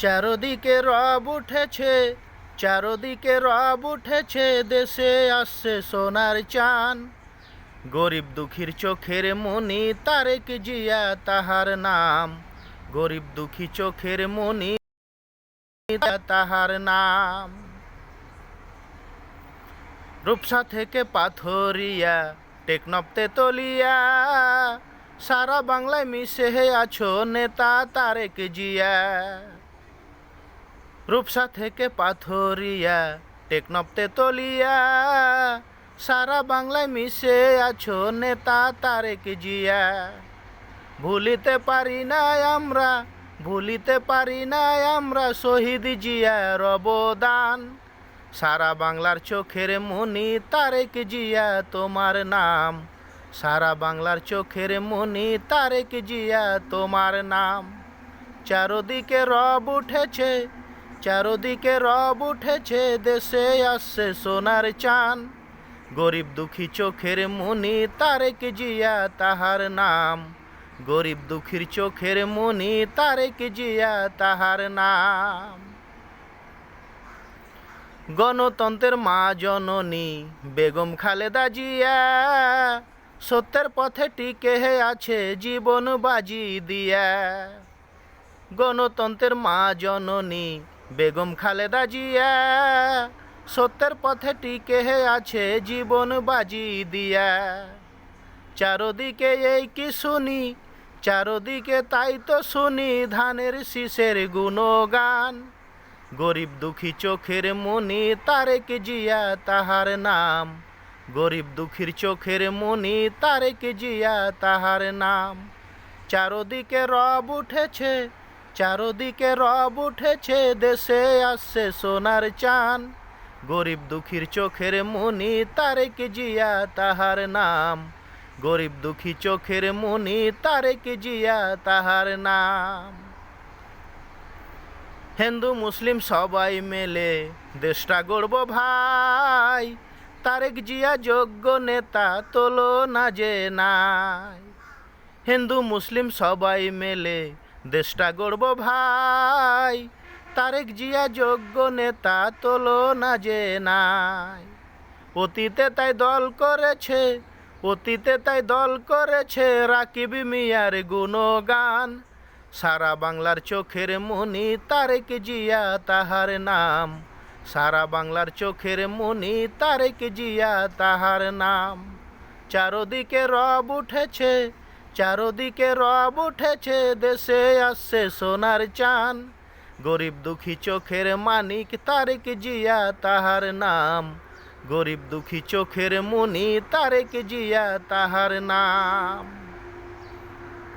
চারদিকে রব উঠেছে, চারদিকে রব উঠেছে, দেশে আসছে সোনার চান। গরিব দুঃখীর চোখের মনি তারেক জিয়া তাহার নাম। গরিব দুঃখী চোখের মনি তাহার নাম। রূপসা থেকে পাথরিয়া, টেকনাফ তেতুলিয়া, সারা বাংলায় মিশে আছো নেতা তারেক জিয়া। রূপসা থেকে পাথরিয়া, টেকনাফ তেতুলিয়া, সারা বাংলায় মিশে আছো নেতা তারেক জিয়া। ভুলিতে পারি না আমরা, ভুলিতে পারি না আমরা শহীদ জিয়ার অবদান। সারা বাংলার চোখের মনি তারেক জিয়া তোমার নাম। সারা বাংলার চোখের মনি তারেক জিয়া তোমার নাম। চারদিকে রব উঠেছে, চারদিকে রব উঠেছে, দেশে আসছে সোনার চান। গরিব দুঃখী চোখের মনি তারেক জিয়া তাহার নাম। গরিব দুঃখীর চোখের মনি তারেক জিয়া তাহার নাম। গণতন্ত্রের মা জননী বেগম খালেদা জিয়া, সত্যের পথে টিকে আছে জীবন বাজি দিয়া। গণতন্ত্রের মা জননী বেগম খালেদা জিয়া, সত্যের পথে টিকে আছে জীবন বাজি দিয়া। চারদিকে এই কি শুনি, চারদিকে তাই তো শুনি ধানের শীষের গুণগান। গরিব দুঃখী চোখের মনি তারেক জিয়া তাহার নাম। গরিব দুঃখীর চোখের মনি তারেক জিয়া তাহার নাম। চারদিকে রব উঠেছে, চারদিকে রব উঠেছে, দেশে আসছে সোনার চান। গরিব দুঃখীর চোখের মনি তারেক জিয়া তাহার নাম। গরিব দুঃখী চোখের মনি তারেক জিয়া তাহার নাম। হিন্দু মুসলিম সবাই মেলে দেশটা গড়ব ভাই, তারেক জিয়া যোগ্য নেতা তোলো না যে নাই। হিন্দু মুসলিম সবাই মেলে দেশটা গড়ব ভাই, তারেক জিয়া যোগ্য নেতা তোলো না যে নাই। অতীতে তাই দল করেছে, অতীতে তাই দল করেছে রাকিব মিয়ার গুণগান। সারা বাংলার চোখের মনি তারেক জিয়া তাহার নাম। সারা বাংলার চোখের মনি তারেক জিয়া তাহার নাম। চারদিকে রব উঠেছে, চারদিকে রব উঠেছে, দেশে আসছে সোনার চান। গরিব দুঃখী চোখের মানিক তারেক জিয়া তাহার নাম। গরিব দুঃখী চোখের মনি তারেক জিয়া তাহার নাম।